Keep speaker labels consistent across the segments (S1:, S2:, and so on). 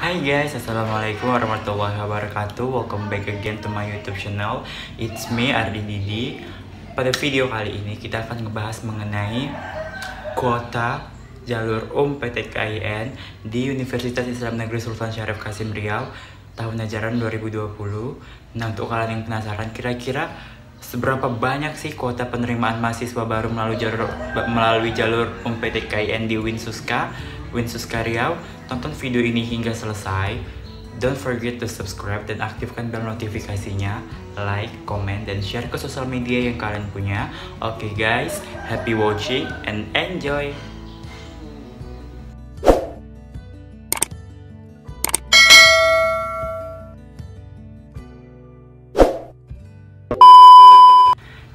S1: Hai guys, assalamualaikum warahmatullahi wabarakatuh. Welcome back again to my YouTube channel. It's me Ardi Didi. Pada video kali ini kita akan ngebahas mengenai kuota jalur PTKIN di Universitas Islam Negeri Sultan Syarif Qasim Riau tahun ajaran 2020. Nah, untuk kalian yang penasaran, kira-kira seberapa banyak sih kuota penerimaan mahasiswa baru melalui jalur PTKIN di Winsuska Riau? Tonton video ini hingga selesai. Don't forget to subscribe dan aktifkan bel notifikasinya, like, comment, dan share ke sosial media yang kalian punya. Oke guys, happy watching and enjoy!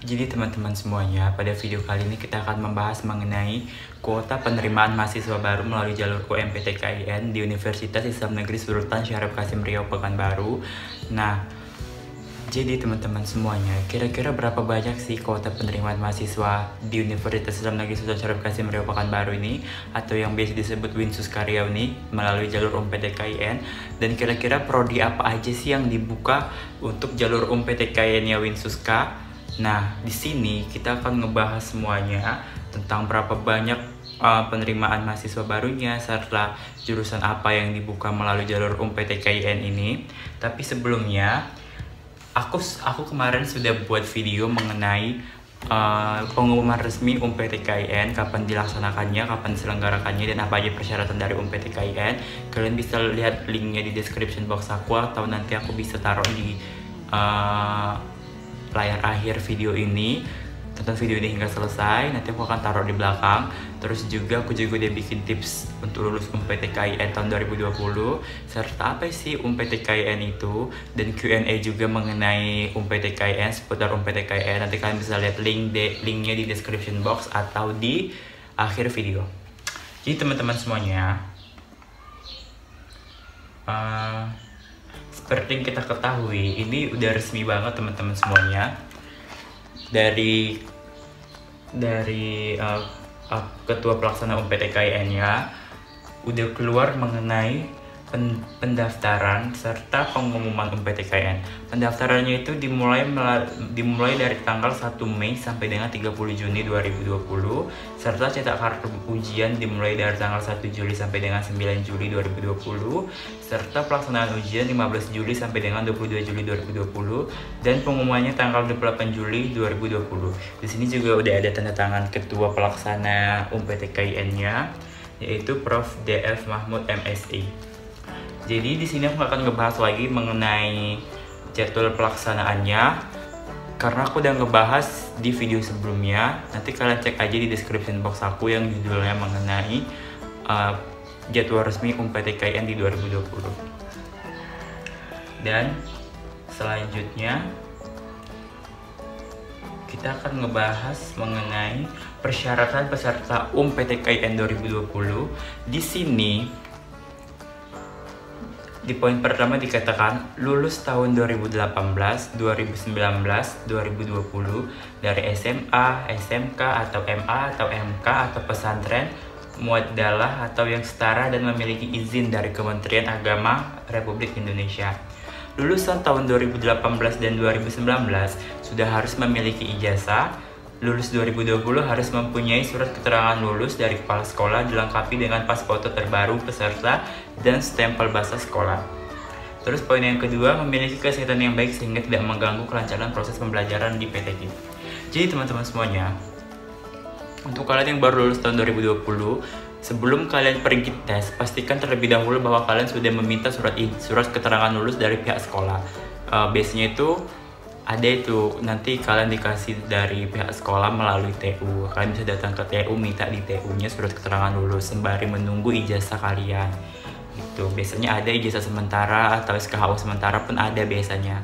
S1: Jadi teman-teman semuanya, pada video kali ini kita akan membahas mengenai kuota penerimaan mahasiswa baru melalui jalur UMPTKIN di Universitas Islam Negeri Sultan Syarif Qasim Riau Pekanbaru. Nah, jadi teman-teman semuanya, kira-kira berapa banyak sih kuota penerimaan mahasiswa di Universitas Islam Negeri Sultan Syarif Qasim Riau Pekanbaru ini, atau yang biasa disebut Winsuska Riau ini, melalui jalur PTKIN? Dan kira-kira prodi apa aja sih yang dibuka untuk jalur PTKIN-nya Winsuska? Nah, di sini kita akan ngebahas semuanya tentang berapa banyak penerimaan mahasiswa barunya serta jurusan apa yang dibuka melalui jalur PTKIN ini. Tapi sebelumnya, aku kemarin sudah buat video mengenai pengumuman resmi PTKIN, kapan dilaksanakannya, kapan diselenggarakannya, dan apa aja persyaratan dari PTKIN. Kalian bisa lihat linknya di description box aku, atau nanti aku bisa taruh di layar akhir video ini. Tonton video ini hingga selesai, nanti aku akan taruh di belakang. Terus juga aku udah bikin tips untuk lulus PTKIN tahun 2020, serta apa sih PTKIN itu, dan Q&A juga mengenai PTKIN, seputar PTKIN. Nanti kalian bisa lihat linknya di description box atau di akhir video. Jadi teman-teman semuanya, seperti yang kita ketahui, ini udah resmi banget teman-teman semuanya dari ketua pelaksana PTKIN-nya udah keluar mengenai pendaftaran serta pengumuman PTKIN. Pendaftarannya itu dimulai dari tanggal 1 Mei sampai dengan 30 Juni 2020, serta cetak kartu ujian dimulai dari tanggal 1 Juli sampai dengan 9 Juli 2020, serta pelaksanaan ujian 15 Juli sampai dengan 22 Juli 2020, dan pengumumannya tanggal 28 Juli 2020. Di sini juga udah ada tanda tangan ketua pelaksana PTKIN-nya, yaitu Prof. DF Mahmud MSI. Jadi di sini aku akan ngebahas lagi mengenai jadwal pelaksanaannya, karena aku udah ngebahas di video sebelumnya. Nanti kalian cek aja di description box aku yang judulnya mengenai jadwal resmi PTKIN di 2020. Dan selanjutnya kita akan ngebahas mengenai persyaratan peserta PTKIN 2020. Di sini di poin pertama dikatakan lulus tahun 2018, 2019, 2020 dari SMA, SMK, atau MA, atau MK, atau pesantren, muaddalah, atau yang setara, dan memiliki izin dari Kementerian Agama Republik Indonesia. Lulusan tahun 2018 dan 2019 sudah harus memiliki ijazah. Lulus 2020 harus mempunyai surat keterangan lulus dari kepala sekolah dilengkapi dengan pas foto terbaru peserta dan stempel bahasa sekolah. Terus poin yang kedua, memiliki kesehatan yang baik sehingga tidak mengganggu kelancaran proses pembelajaran di PTK. Jadi teman-teman semuanya, untuk kalian yang baru lulus tahun 2020, sebelum kalian pergi tes, pastikan terlebih dahulu bahwa kalian sudah meminta surat keterangan lulus dari pihak sekolah. Biasanya itu ada itu, nanti kalian dikasih dari pihak sekolah melalui TU. Kalian bisa datang ke TU, minta di TU-nya surat keterangan lulus sembari menunggu ijazah kalian. Itu biasanya ada ijazah sementara atau SKHU sementara pun ada biasanya.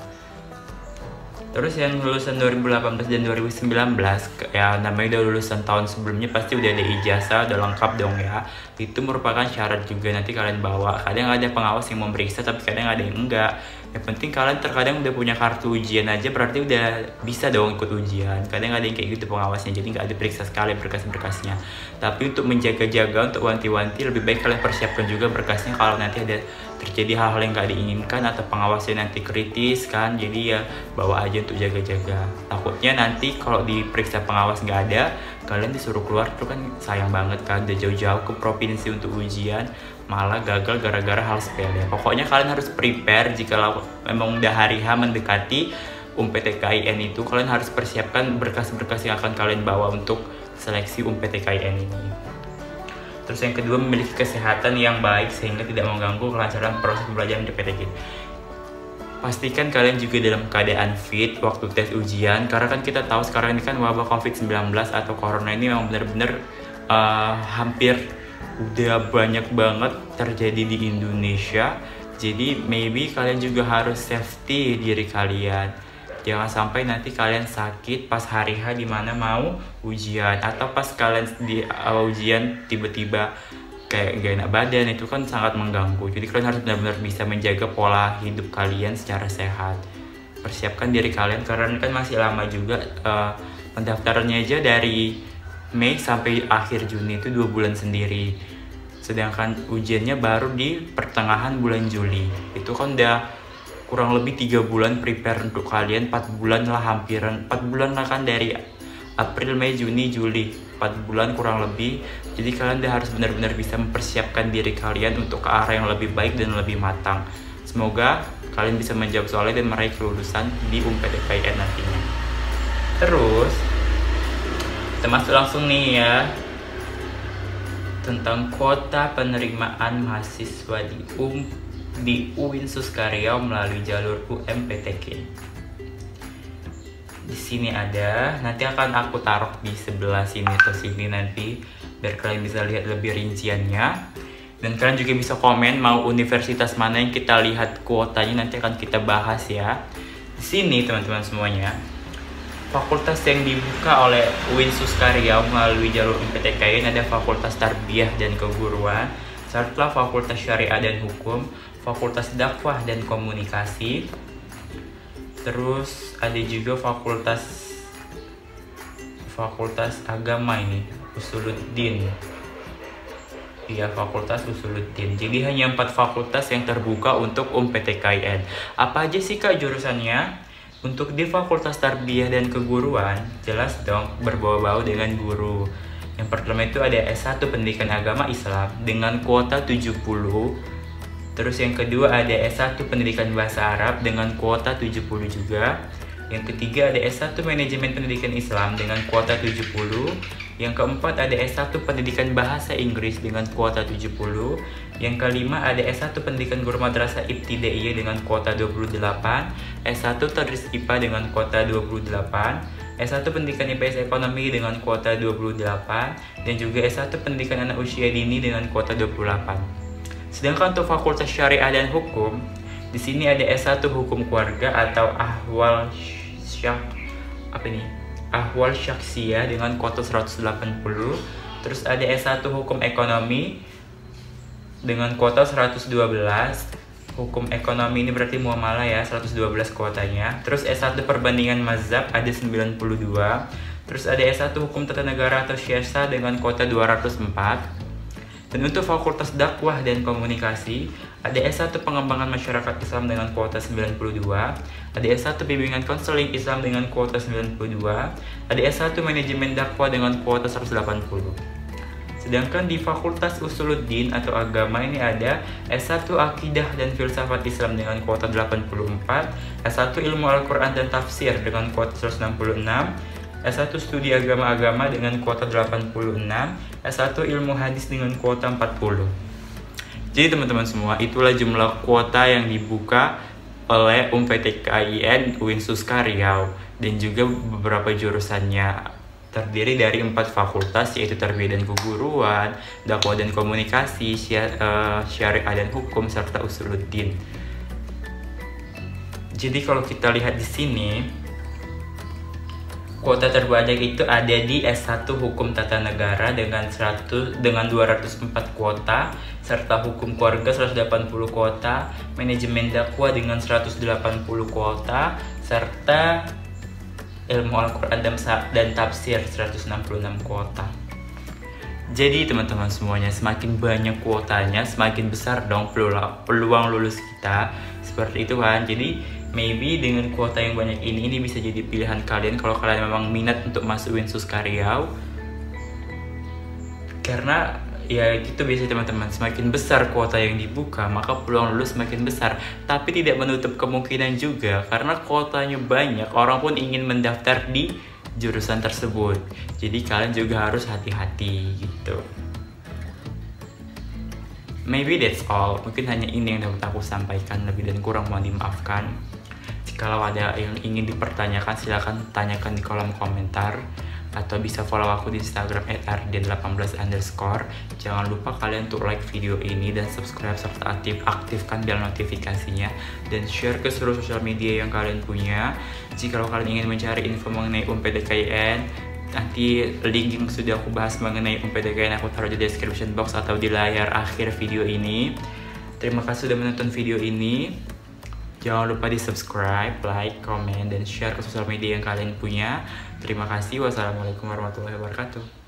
S1: Terus yang lulusan 2018 dan 2019, ya namanya udah lulusan tahun sebelumnya, pasti udah ada ijazah, udah lengkap dong ya. Itu merupakan syarat juga nanti kalian bawa. Kadang ada pengawas yang memeriksa, tapi kadang ada yang enggak. Yang penting kalian terkadang udah punya kartu ujian aja berarti udah bisa dong ikut ujian. Kadang ada yang kayak gitu pengawasnya, jadi nggak ada periksa sekali berkas-berkasnya. Tapi untuk menjaga-jaga, untuk wanti-wanti, lebih baik kalian persiapkan juga berkasnya kalau nanti ada terjadi hal-hal yang nggak diinginkan atau pengawasnya nanti kritis kan. Jadi ya bawa aja untuk jaga-jaga. Takutnya nanti kalau diperiksa pengawas nggak ada, kalian disuruh keluar tuh kan sayang banget kan, udah jauh-jauh ke provinsi untuk ujian malah gagal gara-gara hal sepele. Pokoknya kalian harus prepare jika memang udah hari H mendekati PTKIN itu, kalian harus persiapkan berkas-berkas yang akan kalian bawa untuk seleksi PTKIN ini. Terus yang kedua, memiliki kesehatan yang baik sehingga tidak mengganggu kelancaran proses pembelajaran di PTKIN. Pastikan kalian juga dalam keadaan fit waktu tes ujian, karena kan kita tahu sekarang ini kan wabah COVID-19 atau corona ini memang benar-benar hampir udah banyak banget terjadi di Indonesia. Jadi maybe kalian juga harus safety diri kalian. Jangan sampai nanti kalian sakit pas hari H dimana mau ujian, atau pas kalian di ujian tiba-tiba kayak gak enak badan, itu kan sangat mengganggu. Jadi kalian harus benar-benar bisa menjaga pola hidup kalian secara sehat. Persiapkan diri kalian karena kan masih lama juga, pendaftarannya aja dari Mei sampai akhir Juni itu 2 bulan sendiri. Sedangkan ujiannya baru di pertengahan bulan Juli. Itu kan udah kurang lebih 3 bulan prepare untuk kalian, 4 bulan lah, hampiran 4 bulan lah kan, dari April, Mei, Juni, Juli, 4 bulan kurang lebih. Jadi kalian udah harus benar-benar bisa mempersiapkan diri kalian untuk ke arah yang lebih baik dan lebih matang. Semoga kalian bisa menjawab soalnya dan meraih kelulusan di PTKIN nantinya. Terus kita masuk langsung nih ya tentang kuota penerimaan mahasiswa di UIN Suskaryau melalui jalur UMPTK. Di sini ada, nanti akan aku taruh di sebelah sini atau sini nanti biar kalian bisa lihat lebih rinciannya. Dan kalian juga bisa komen mau universitas mana yang kita lihat kuotanya, nanti akan kita bahas ya. Di sini teman-teman semuanya, fakultas yang dibuka oleh UIN Suskaryau melalui jalur PTKIN ada Fakultas Tarbiyah dan Keguruan, serta Fakultas Syariah dan Hukum, Fakultas Dakwah dan Komunikasi. Terus ada juga fakultas agama ini, Usuluddin. Iya, Fakultas Usuluddin. Jadi hanya 4 fakultas yang terbuka untuk PTKIN. Apa aja sih Kak jurusannya? Untuk di Fakultas Tarbiyah dan Keguruan, jelas dong berbau-bau dengan guru. Yang pertama itu ada S1 Pendidikan Agama Islam dengan kuota 70. Terus yang kedua ada S1 Pendidikan Bahasa Arab dengan kuota 70 juga. Yang ketiga ada S1 Manajemen Pendidikan Islam dengan kuota 70. Yang keempat ada S1 Pendidikan Bahasa Inggris dengan kuota 70. Yang kelima ada S1 Pendidikan Guru Madrasah Ibtidaiyah dengan kuota 28. S1 Tadris IPA dengan kuota 28. S1 Pendidikan IPS Ekonomi dengan kuota 28. Dan juga S1 Pendidikan Anak Usia Dini dengan kuota 28. Sedangkan untuk Fakultas Syariah dan Hukum, di sini ada S1 Hukum Keluarga atau Ahwal Syakhsiyah dengan kuota 180. Terus ada S1 Hukum Ekonomi dengan kuota 112. Hukum Ekonomi ini berarti muamalah ya, 112 kuotanya. Terus S1 Perbandingan Mazhab ada 92. Terus ada S1 Hukum Tata Negara atau Syesa dengan kuota 204. Dan untuk Fakultas Dakwah dan Komunikasi, ada S1 Pengembangan Masyarakat Islam dengan kuota 92, ada S1 Bimbingan Konseling Islam dengan kuota 92, ada S1 Manajemen Dakwah dengan kuota 180. Sedangkan di Fakultas Usuluddin atau Agama ini ada S1 Akidah dan Filsafat Islam dengan kuota 84, S1 Ilmu Al-Quran dan Tafsir dengan kuota 166, S1 Studi Agama-Agama dengan kuota 86, S1 Ilmu Hadis dengan kuota 40. Jadi teman-teman semua, itulah jumlah kuota yang dibuka oleh PTKIN UIN Suskaryau dan juga beberapa jurusannya. Terdiri dari 4 fakultas yaitu Tarbiyah dan Keguruan, Dakwah dan Komunikasi, Syariah dan Hukum, serta Usuluddin. Jadi kalau kita lihat di sini, kuota terbanyak itu ada di S1 Hukum Tata Negara dengan 204 kuota, serta Hukum Keluarga 180 kuota, Manajemen Dakwah dengan 180 kuota, serta Ilmu Al-Quran dan Tafsir 166 kuota. Jadi teman-teman semuanya, semakin banyak kuotanya, semakin besar dong peluang lulus kita. Seperti itu kan. Jadi maybe dengan kuota yang banyak ini bisa jadi pilihan kalian kalau kalian memang minat untuk masuk Winsus Riau. Karena ya gitu biasanya teman-teman, semakin besar kuota yang dibuka maka peluang lulus semakin besar. Tapi tidak menutup kemungkinan juga, karena kuotanya banyak, orang pun ingin mendaftar di jurusan tersebut. Jadi kalian juga harus hati-hati gitu. Maybe that's all. Mungkin hanya ini yang dapat aku sampaikan, lebih dan kurang mohon dimaafkan. Jikalau ada yang ingin dipertanyakan, silahkan tanyakan di kolom komentar, atau bisa follow aku di Instagram @arden18_. Jangan lupa kalian untuk like video ini dan subscribe serta aktifkan bel notifikasinya, dan share ke seluruh sosial media yang kalian punya. Jika kalian ingin mencari info mengenai UMPTKIN, nanti link yang sudah aku bahas mengenai UMPTKIN aku taruh di description box atau di layar akhir video ini. Terima kasih sudah menonton video ini. Jangan lupa di subscribe, like, comment, dan share ke sosial media yang kalian punya. Terima kasih. Wassalamualaikum warahmatullahi wabarakatuh.